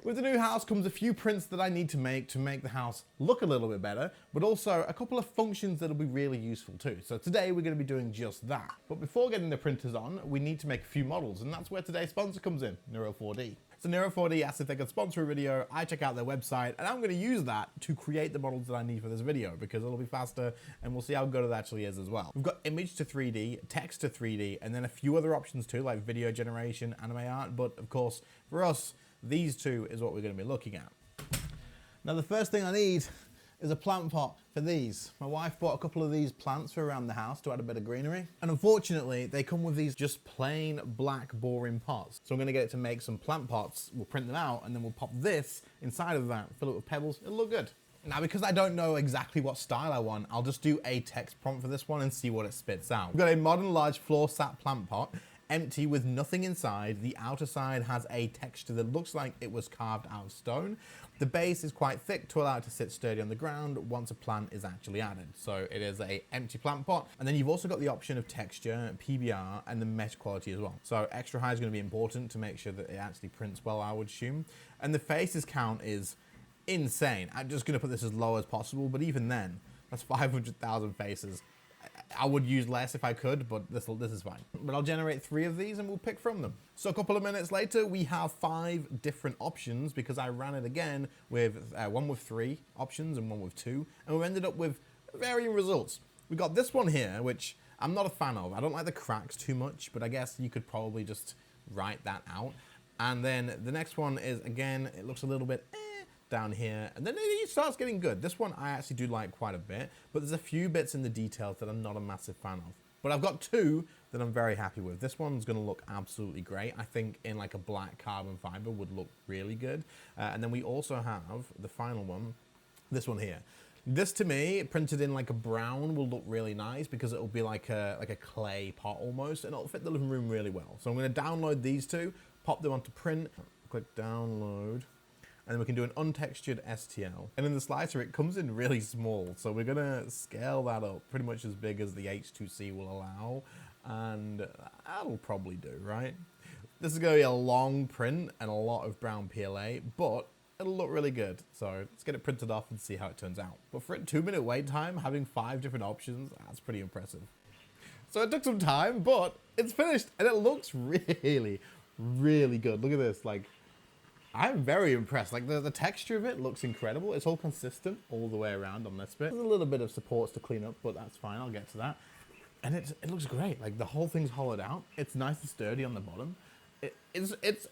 With the new house comes a few prints that I need to make the house look a little bit better, but also a couple of functions that'll be really useful too. So today we're going to be doing just that. But before getting the printers on, we need to make a few models, and that's where today's sponsor comes in, Neuro4D. So Neuro4D asked if they could sponsor a video, I check out their website, and I'm going to use that to create the models that I need for this video because it'll be faster, and we'll see how good it actually is as well. We've got image to 3D, text to 3D, and then a few other options too, like video generation, anime art, but of course, for us, these two is what we're going to be looking at. Now the first thing I need is a plant pot for these. My wife bought a couple of these plants for around the house to add a bit of greenery. And unfortunately, they come with these just plain black boring pots. So I'm gonna get it to make some plant pots. We'll print them out and then we'll pop this inside of that, fill it with pebbles. It'll look good. Now, because I don't know exactly what style I want, I'll just do a text prompt for this one and see what it spits out. We've got a modern large floor sat plant pot, empty with nothing inside. The outer side has a texture that looks like it was carved out of stone. The base is quite thick to allow it to sit sturdy on the ground once a plant is actually added. So it is a empty plant pot. And then you've also got the option of texture, PBR, and the mesh quality as well. So extra high is going to be important to make sure that it actually prints well, I would assume. And the faces count is insane. I'm just going to put this as low as possible, but even then, that's 500,000 faces. I would use less if I could, but this is fine. But I'll generate 3 of these and we'll pick from them. So a couple of minutes later, we have 5 different options because I ran it again with one with 3 options and one with 2, and we ended up with varying results. We got this one here, which I'm not a fan of. I don't like the cracks too much, but I guess you could probably just write that out. And then the next one is, again, it looks a little bit down here, and then it starts getting good. This one I actually do like quite a bit, but there's a few bits in the details that I'm not a massive fan of. But I've got 2 that I'm very happy with. This one's gonna look absolutely great. I think in like a black carbon fiber would look really good. And then we also have the final one, this one here. This to me, printed in like a brown, will look really nice because it'll be like a clay pot almost, and it'll fit the living room really well. So I'm gonna download these 2, pop them onto print, click download, and then we can do an untextured STL. And in the slicer, it comes in really small. So we're gonna scale that up pretty much as big as the H2C will allow. And that'll probably do, right? This is gonna be a long print and a lot of brown PLA, but it'll look really good. So let's get it printed off and see how it turns out. But for a 2-minute wait time, having 5 different options, that's pretty impressive. So it took some time, but it's finished and it looks really, really good. Look at this, like, I'm very impressed. Like the texture of it looks incredible. It's all consistent all the way around on this bit. There's a little bit of supports to clean up, but that's fine. I'll get to that. And it looks great. Like the whole thing's hollowed out. It's nice and sturdy on the bottom.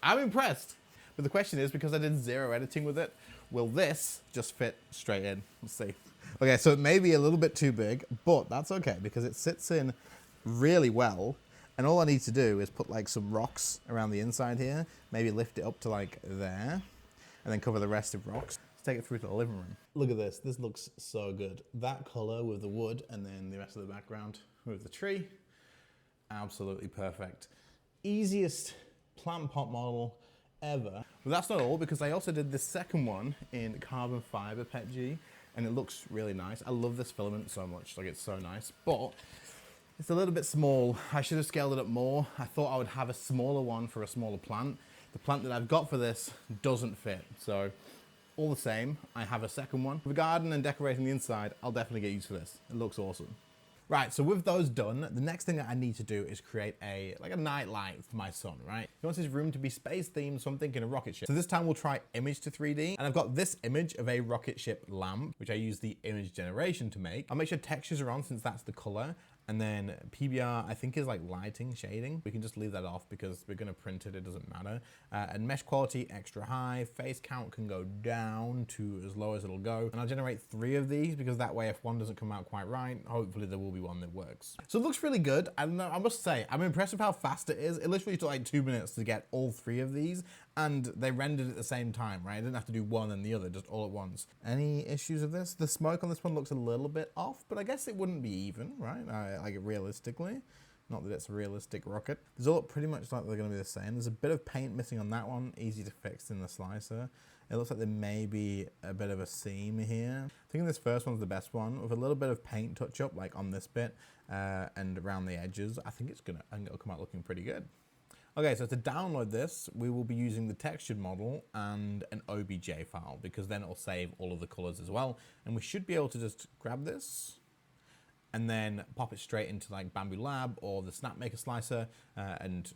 I'm impressed. But the question is, because I did 0 editing with it, will this just fit straight in? Let's see. Okay, so it may be a little bit too big, but that's okay because it sits in really well. And all I need to do is put like some rocks around the inside here, maybe lift it up to like there, and then cover the rest of rocks. Let's take it through to the living room. Look at this, this looks so good. That color with the wood and then the rest of the background with the tree, absolutely perfect. Easiest plant pot model ever. But that's not all, because I also did this second one in carbon fiber PETG, and it looks really nice. I love this filament so much, like it's so nice, but it's a little bit small. I should have scaled it up more. I thought I would have a smaller one for a smaller plant. The plant that I've got for this doesn't fit. So all the same, I have a second one. For the garden and decorating the inside, I'll definitely get used to this. It looks awesome. Right, so with those done, the next thing that I need to do is create a night light for my son, right? He wants his room to be space themed, so I'm thinking a rocket ship. So this time we'll try image to 3D, and I've got this image of a rocket ship lamp, which I use the image generation to make. I'll make sure textures are on since that's the color. And then PBR, I think, is like lighting, shading. We can just leave that off because we're gonna print it, it doesn't matter. And mesh quality, extra high. Face count can go down to as low as it'll go. And I'll generate 3 of these because that way if one doesn't come out quite right, hopefully there will be one that works. So it looks really good. I must say, I'm impressed with how fast it is. It literally took like 2 minutes to get all 3 of these, and they rendered at the same time, right? I didn't have to do one and the other, just all at once. Any issues with this? The smoke on this one looks a little bit off, but I guess it wouldn't be even, right? Like realistically, not that it's a realistic rocket. These all look pretty much like they're gonna be the same. There's a bit of paint missing on that one, easy to fix in the slicer. It looks like there may be a bit of a seam here. I think this first one's the best one, with a little bit of paint touch up, like on this bit and around the edges. I think it'll come out looking pretty good. Okay, so to download this, we will be using the textured model and an OBJ file, because then it'll save all of the colors as well. And we should be able to just grab this and then pop it straight into like Bambu Lab or the Snapmaker slicer and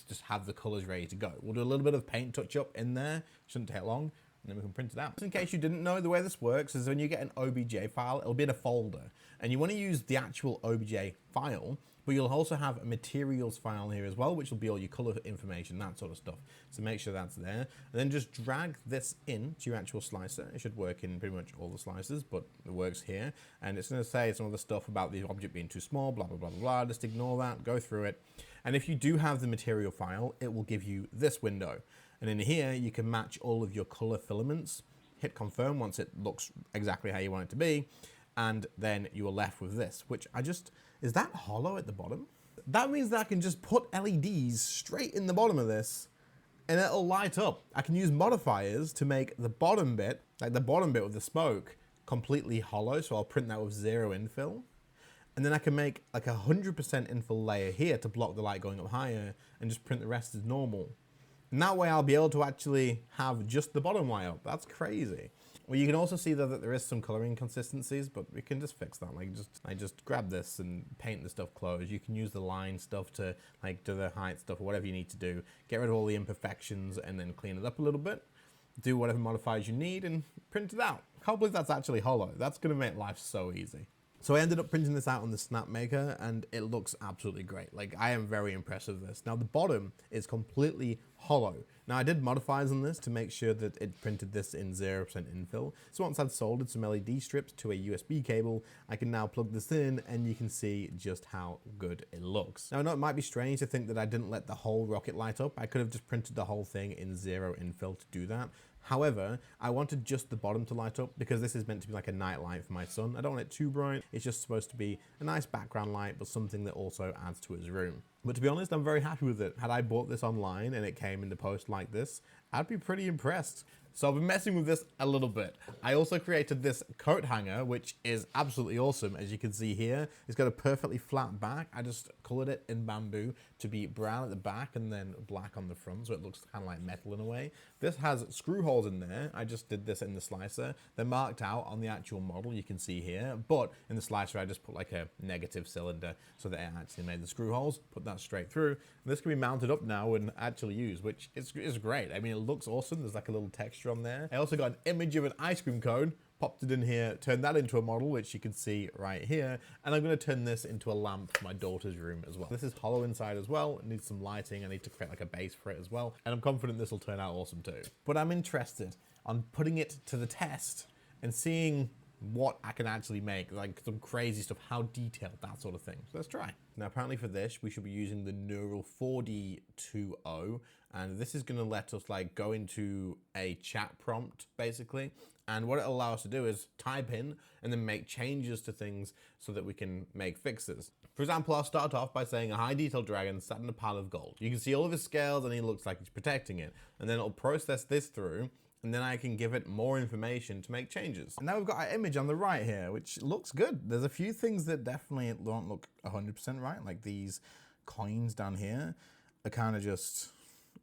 just have the colors ready to go. We'll do a little bit of paint touch up in there, shouldn't take long, and then we can print it out. Just in case you didn't know, the way this works is when you get an OBJ file, it'll be in a folder, and you want to use the actual OBJ file, but you'll also have a materials file here as well, which will be all your color information, that sort of stuff. So make sure that's there, and then just drag this in to your actual slicer. It should work in pretty much all the slicers, but it works here. And it's going to say some of the stuff about the object being too small, blah, blah, blah, blah, blah. Just ignore that, go through it. And if you do have the material file, it will give you this window. And in here, you can match all of your color filaments, hit confirm once it looks exactly how you want it to be, and then you are left with this, which is that hollow at the bottom? That means that I can just put LEDs straight in the bottom of this and it'll light up. I can use modifiers to make the bottom bit, like the bottom bit with the smoke, completely hollow, so I'll print that with 0 infill. And then I can make like 100% infill layer here to block the light going up higher and just print the rest as normal. And that way I'll be able to actually have just the bottom light up. That's crazy. Well, you can also see though that there is some coloring inconsistencies, but we can just fix that. Like just grab this and paint the stuff closed. You can use the line stuff to like do the height stuff or whatever you need to do. Get rid of all the imperfections and then clean it up a little bit. Do whatever modifiers you need and print it out. I can't believe that's actually hollow. That's gonna make life so easy. So I ended up printing this out on the Snapmaker and it looks absolutely great. Like I am very impressed with this. Now the bottom is completely hollow. Now I did modifiers on this to make sure that it printed this in 0% infill. So once I'd soldered some LED strips to a USB cable, I can now plug this in and you can see just how good it looks. Now I know it might be strange to think that I didn't let the whole rocket light up. I could have just printed the whole thing in 0 infill to do that. However, I wanted just the bottom to light up because this is meant to be like a night light for my son. I don't want it too bright. It's just supposed to be a nice background light, but something that also adds to his room. But to be honest, I'm very happy with it. Had I bought this online and it came in the post like this, I'd be pretty impressed. So I've been messing with this a little bit. I also created this coat hanger, which is absolutely awesome. As you can see here, it's got a perfectly flat back. I just colored it in bamboo to be brown at the back and then black on the front, so it looks kind of like metal in a way. This has screw holes in there. I just did this in the slicer. They're marked out on the actual model, you can see here, but in the slicer, I just put like a negative cylinder so that it actually made the screw holes, put that straight through. And this can be mounted up now and actually used, which is great. I mean, it looks awesome. There's like a little texture on there. I also got an image of an ice cream cone, popped it in here, turned that into a model, which you can see right here. And I'm gonna turn this into a lamp for my daughter's room as well. This is hollow inside as well. It needs some lighting. I need to create like a base for it as well. And I'm confident this will turn out awesome too. But I'm interested on putting it to the test and seeing what I can actually make, like some crazy stuff, how detailed, that sort of thing. So let's try. Now, apparently for this, we should be using the Neural 4D20, and this is gonna let us like go into a chat prompt, basically. And what it allows us to do is type in and then make changes to things so that we can make fixes. For example, I'll start off by saying a high detail dragon sat in a pile of gold. You can see all of his scales and he looks like he's protecting it. And then it'll process this through, and then I can give it more information to make changes. And now we've got our image on the right here, which looks good. There's a few things that definitely don't look 100% right, like these coins down here are kind of just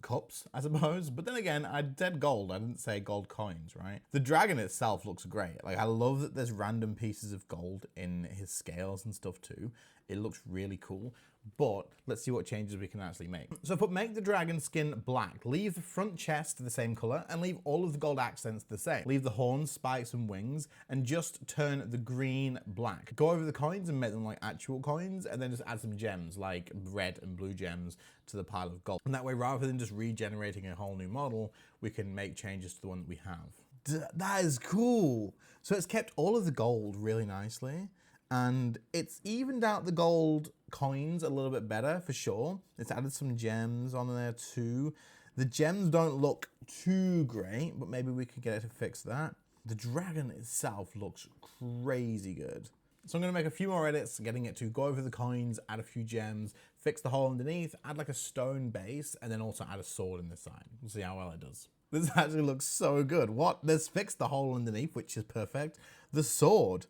cups, I suppose. But then again, I said gold, I didn't say gold coins, right? The dragon itself looks great. Like I love that there's random pieces of gold in his scales and stuff too. It looks really cool. But let's see what changes we can actually make. So put make the dragon skin black, leave the front chest the same color and leave all of the gold accents the same. Leave the horns, spikes and wings and just turn the green black. Go over the coins and make them like actual coins and then just add some gems like red and blue gems to the pile of gold. And that way, rather than just regenerating a whole new model, we can make changes to the one that we have. That is cool. So it's kept all of the gold really nicely. And it's evened out the gold coins a little bit better for sure. It's added some gems on there too. The gems don't look too great, but maybe we could get it to fix that. The dragon itself looks crazy good. So I'm gonna make a few more edits, getting it to go over the coins, add a few gems, fix the hole underneath, add like a stone base, and then also add a sword in this side. We'll see how well it does. This actually looks so good. What? Let's fix the hole underneath, which is perfect. The sword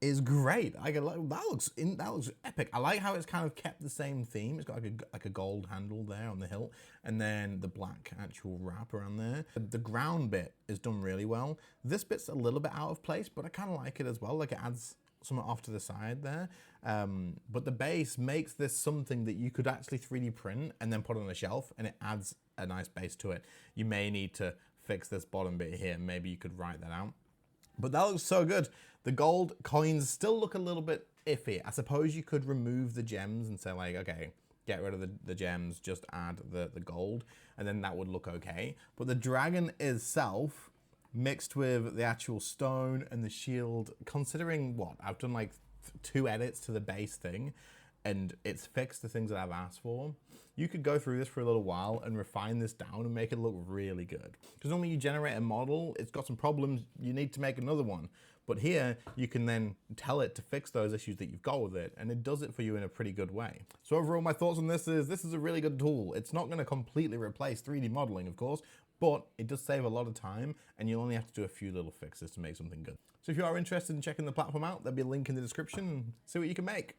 is great. That looks epic. I like how it's kind of kept the same theme. It's got like a gold handle there on the hilt, and then the black actual wrap around there. The ground bit is done really well. This bit's a little bit out of place, but I kind of like it as well. Like it adds something off to the side there. But the base makes this something that you could actually 3D print and then put on a shelf, and it adds a nice base to it. You may need to fix this bottom bit here. Maybe you could write that out. But that looks so good. The gold coins still look a little bit iffy. I suppose you could remove the gems and say like, okay, get rid of the gems, just add the gold, and then that would look okay. But the dragon itself, mixed with the actual stone and the shield, considering what, I've done like 2 edits to the base thing, and it's fixed the things that I've asked for, you could go through this for a little while and refine this down and make it look really good. Because normally you generate a model, it's got some problems, you need to make another one. But here, you can then tell it to fix those issues that you've got with it, and it does it for you in a pretty good way. So overall, my thoughts on this is a really good tool. It's not gonna completely replace 3D modeling, of course, but it does save a lot of time, and you'll only have to do a few little fixes to make something good. So if you are interested in checking the platform out, there'll be a link in the description, and see what you can make.